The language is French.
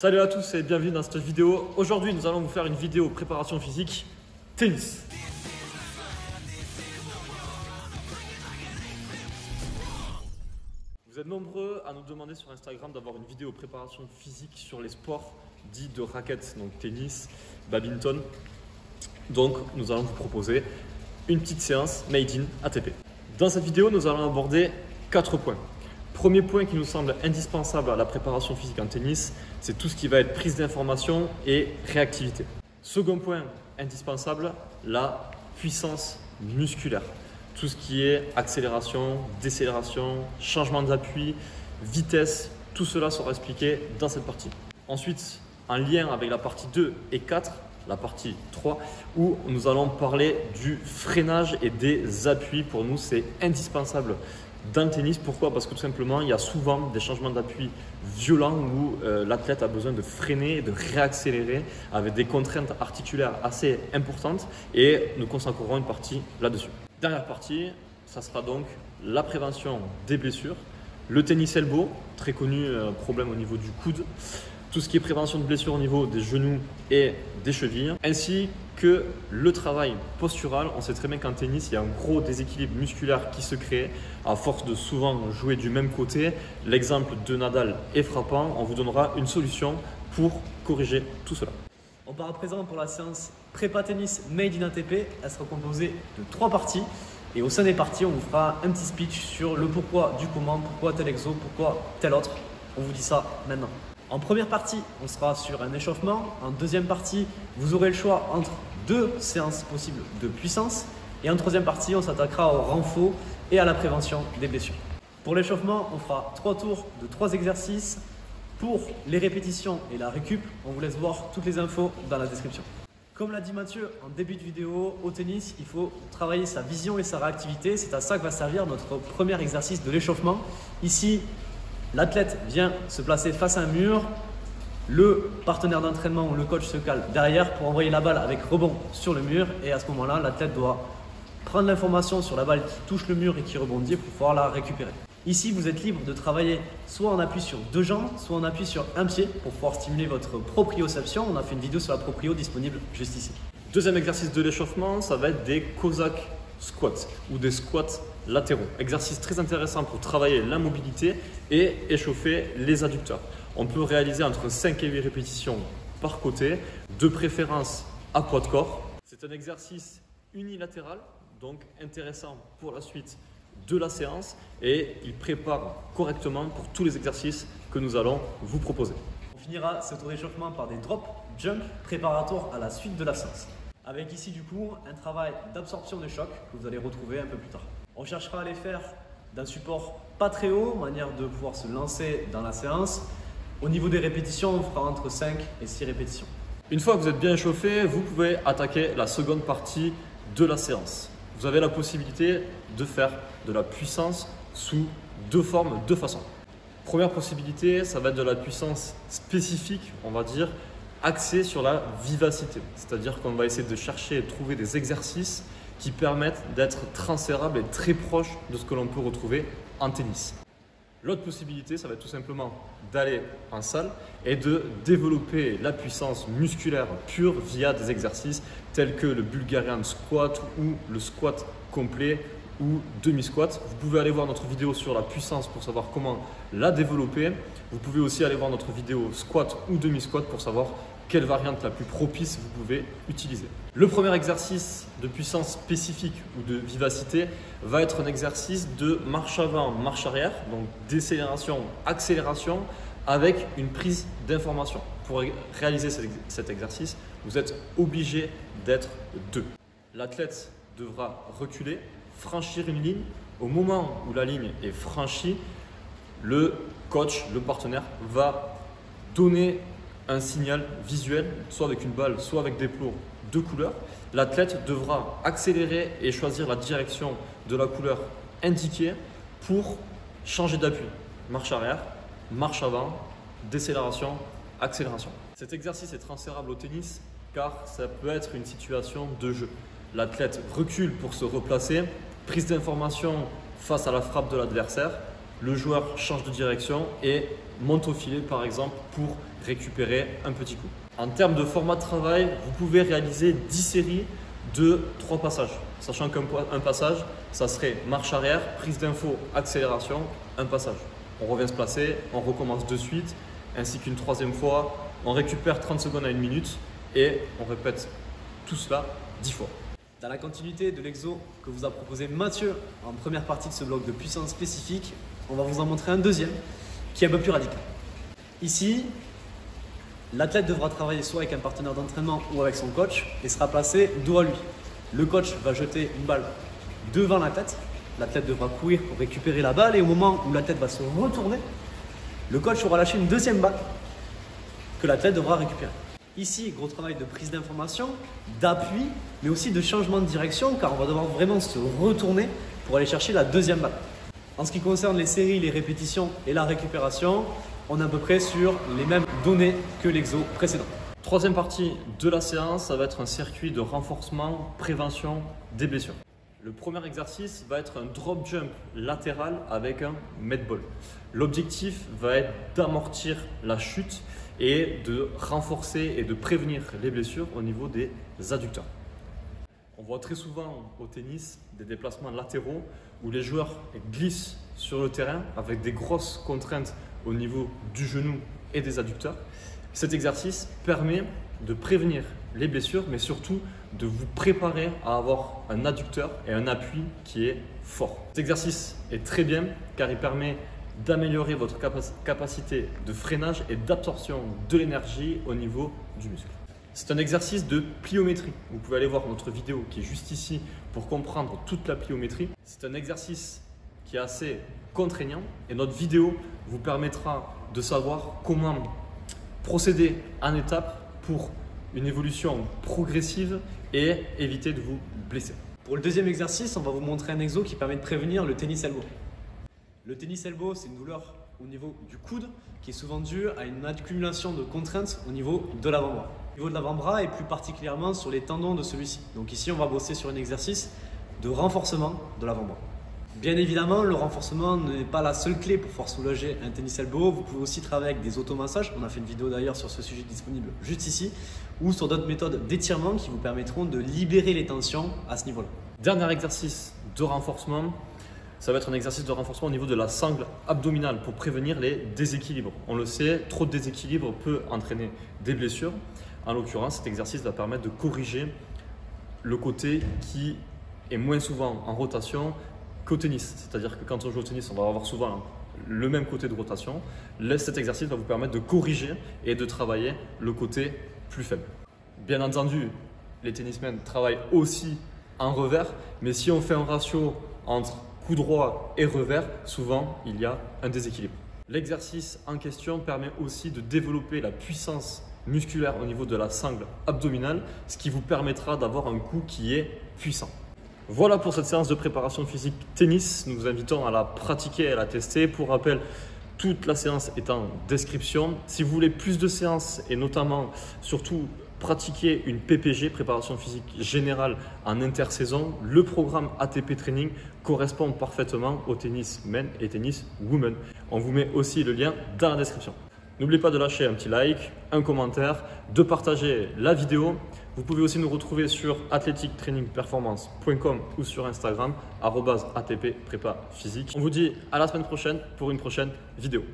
Salut à tous et bienvenue dans cette vidéo. Aujourd'hui, nous allons vous faire une vidéo préparation physique tennis. Vous êtes nombreux à nous demander sur Instagram d'avoir une vidéo préparation physique sur les sports dits de raquettes, donc tennis, badminton. Donc, nous allons vous proposer une petite séance made in ATP. Dans cette vidéo, nous allons aborder 4 points. Premier point qui nous semble indispensable à la préparation physique en tennis, c'est tout ce qui va être prise d'information et réactivité. Second point indispensable, la puissance musculaire. Tout ce qui est accélération, décélération, changement d'appui, vitesse, tout cela sera expliqué dans cette partie. Ensuite, en lien avec la partie 2 et 4, la partie 3, où nous allons parler du freinage et des appuis. Pour nous, c'est indispensable dans le tennis. Pourquoi? Parce que tout simplement, il y a souvent des changements d'appui violents où l'athlète a besoin de freiner et de réaccélérer avec des contraintes articulaires assez importantes et nous consacrerons une partie là-dessus. Dernière partie, ça sera donc la prévention des blessures, le tennis elbow, très connu problème au niveau du coude, tout ce qui est prévention de blessures au niveau des genoux et des chevilles, ainsi que le travail postural. On sait très bien qu'en tennis, il y a un gros déséquilibre musculaire qui se crée à force de souvent jouer du même côté. L'exemple de Nadal est frappant. On vous donnera une solution pour corriger tout cela. On part à présent pour la séance prépa tennis made in ATP. Elle sera composée de 3 parties. Et au sein des parties, on vous fera un petit speech sur le pourquoi du comment, pourquoi tel exo, pourquoi tel autre. On vous dit ça maintenant. En première partie, on sera sur un échauffement. En deuxième partie, vous aurez le choix entre 2 séances possibles de puissance. Et en troisième partie, on s'attaquera au renfort et à la prévention des blessures. Pour l'échauffement, on fera 3 tours de 3 exercices. Pour les répétitions et la récup, on vous laisse voir toutes les infos dans la description. Comme l'a dit Mathieu en début de vidéo, au tennis, il faut travailler sa vision et sa réactivité. C'est à ça que va servir notre premier exercice de l'échauffement. Ici, l'athlète vient se placer face à un mur, le partenaire d'entraînement ou le coach se cale derrière pour envoyer la balle avec rebond sur le mur et à ce moment-là, l'athlète doit prendre l'information sur la balle qui touche le mur et qui rebondit pour pouvoir la récupérer. Ici, vous êtes libre de travailler soit en appui sur 2 jambes, soit en appui sur un pied pour pouvoir stimuler votre proprioception. On a fait une vidéo sur la proprio disponible juste ici. Deuxième exercice de l'échauffement, ça va être des Cossack squats ou des squats latéraux. Exercice très intéressant pour travailler la mobilité et échauffer les adducteurs. On peut réaliser entre 5 et 8 répétitions par côté, de préférence à poids de corps. C'est un exercice unilatéral, donc intéressant pour la suite de la séance et il prépare correctement pour tous les exercices que nous allons vous proposer. On finira ce tour d'échauffement par des drop jump préparatoires à la suite de la séance. Avec ici du coup un travail d'absorption des chocs que vous allez retrouver un peu plus tard. On cherchera à les faire d'un support pas très haut, manière de pouvoir se lancer dans la séance. Au niveau des répétitions, on fera entre 5 et 6 répétitions. Une fois que vous êtes bien échauffé, vous pouvez attaquer la seconde partie de la séance. Vous avez la possibilité de faire de la puissance sous 2 formes, 2 façons. Première possibilité, ça va être de la puissance spécifique, on va dire, axée sur la vivacité. C'est-à-dire qu'on va essayer de chercher et de trouver des exercices qui permettent d'être transférables et très proches de ce que l'on peut retrouver en tennis. L'autre possibilité, ça va être tout simplement d'aller en salle et de développer la puissance musculaire pure via des exercices tels que le Bulgarian squat ou le squat complet ou demi-squat. Vous pouvez aller voir notre vidéo sur la puissance pour savoir comment la développer. Vous pouvez aussi aller voir notre vidéo squat ou demi-squat pour savoir quelle variante la plus propice vous pouvez utiliser. Le premier exercice de puissance spécifique ou de vivacité va être un exercice de marche avant, marche arrière, donc décélération, accélération avec une prise d'information. Pour réaliser cet exercice, vous êtes obligé d'être 2. L'athlète devra reculer, franchir une ligne. Au moment où la ligne est franchie, le coach, le partenaire va donner un signal visuel, soit avec une balle, soit avec des plots de couleur. L'athlète devra accélérer et choisir la direction de la couleur indiquée pour changer d'appui. Marche arrière, marche avant, décélération, accélération. Cet exercice est transférable au tennis car ça peut être une situation de jeu. L'athlète recule pour se replacer, prise d'information face à la frappe de l'adversaire. Le joueur change de direction et monte au filet par exemple pour récupérer un petit coup. En termes de format de travail, vous pouvez réaliser 10 séries de 3 passages. Sachant qu'un passage, ça serait marche arrière, prise d'info, accélération, un passage. On revient se placer, on recommence de suite, ainsi qu'une troisième fois, on récupère 30 secondes à 1 minute et on répète tout cela 10 fois. Dans la continuité de l'exo que vous a proposé Mathieu en première partie de ce bloc de puissance spécifique, on va vous en montrer un deuxième qui est un peu plus radical. Ici, l'athlète devra travailler soit avec un partenaire d'entraînement ou avec son coach et sera placé dos à lui. Le coach va jeter une balle devant l'athlète. L'athlète devra courir pour récupérer la balle et au moment où l'athlète va se retourner, le coach aura lâché une deuxième balle que l'athlète devra récupérer. Ici, gros travail de prise d'information, d'appui, mais aussi de changement de direction car on va devoir vraiment se retourner pour aller chercher la deuxième balle. En ce qui concerne les séries, les répétitions et la récupération, on est à peu près sur les mêmes données que l'exo précédent. Troisième partie de la séance, ça va être un circuit de renforcement, prévention des blessures. Le premier exercice va être un drop jump latéral avec un med ball. L'objectif va être d'amortir la chute et de renforcer et de prévenir les blessures au niveau des adducteurs. On voit très souvent au tennis des déplacements latéraux où les joueurs glissent sur le terrain avec des grosses contraintes au niveau du genou et des adducteurs. Cet exercice permet de prévenir les blessures, mais surtout de vous préparer à avoir un adducteur et un appui qui est fort. Cet exercice est très bien car il permet d'améliorer votre capacité de freinage et d'absorption de l'énergie au niveau du muscle. C'est un exercice de pliométrie. Vous pouvez aller voir notre vidéo qui est juste ici pour comprendre toute la pliométrie. C'est un exercice qui est assez contraignant et notre vidéo vous permettra de savoir comment procéder en étapes pour une évolution progressive et éviter de vous blesser. Pour le deuxième exercice, on va vous montrer un exo qui permet de prévenir le tennis elbow. Le tennis elbow, c'est une douleur au niveau du coude qui est souvent due à une accumulation de contraintes au niveau de l'avant-bras. Au niveau de l'avant-bras et plus particulièrement sur les tendons de celui-ci. Donc ici, on va bosser sur un exercice de renforcement de l'avant-bras. Bien évidemment, le renforcement n'est pas la seule clé pour pouvoir soulager un tennis elbow. Vous pouvez aussi travailler avec des automassages. On a fait une vidéo d'ailleurs sur ce sujet disponible juste ici, ou sur d'autres méthodes d'étirement qui vous permettront de libérer les tensions à ce niveau-là. Dernier exercice de renforcement, ça va être un exercice de renforcement au niveau de la sangle abdominale pour prévenir les déséquilibres. On le sait, trop de déséquilibre peut entraîner des blessures. En l'occurrence, cet exercice va permettre de corriger le côté qui est moins souvent en rotation qu'au tennis. C'est-à-dire que quand on joue au tennis, on va avoir souvent le même côté de rotation. Là, cet exercice va vous permettre de corriger et de travailler le côté plus faible. Bien entendu, les tennismen travaillent aussi en revers, mais si on fait un ratio entre coup droit et revers, souvent il y a un déséquilibre. L'exercice en question permet aussi de développer la puissance musculaire au niveau de la sangle abdominale, ce qui vous permettra d'avoir un coup qui est puissant. Voilà pour cette séance de préparation physique tennis. Nous vous invitons à la pratiquer et à la tester. Pour rappel, toute la séance est en description. Si vous voulez plus de séances et notamment, surtout, pratiquer une PPG, préparation physique générale en intersaison, le programme ATP Training correspond parfaitement au tennis men et tennis women. On vous met aussi le lien dans la description. N'oubliez pas de lâcher un petit like, un commentaire, de partager la vidéo. Vous pouvez aussi nous retrouver sur athletictrainingperformance.com ou sur Instagram @ATP Prépa Physique. On vous dit à la semaine prochaine pour une prochaine vidéo.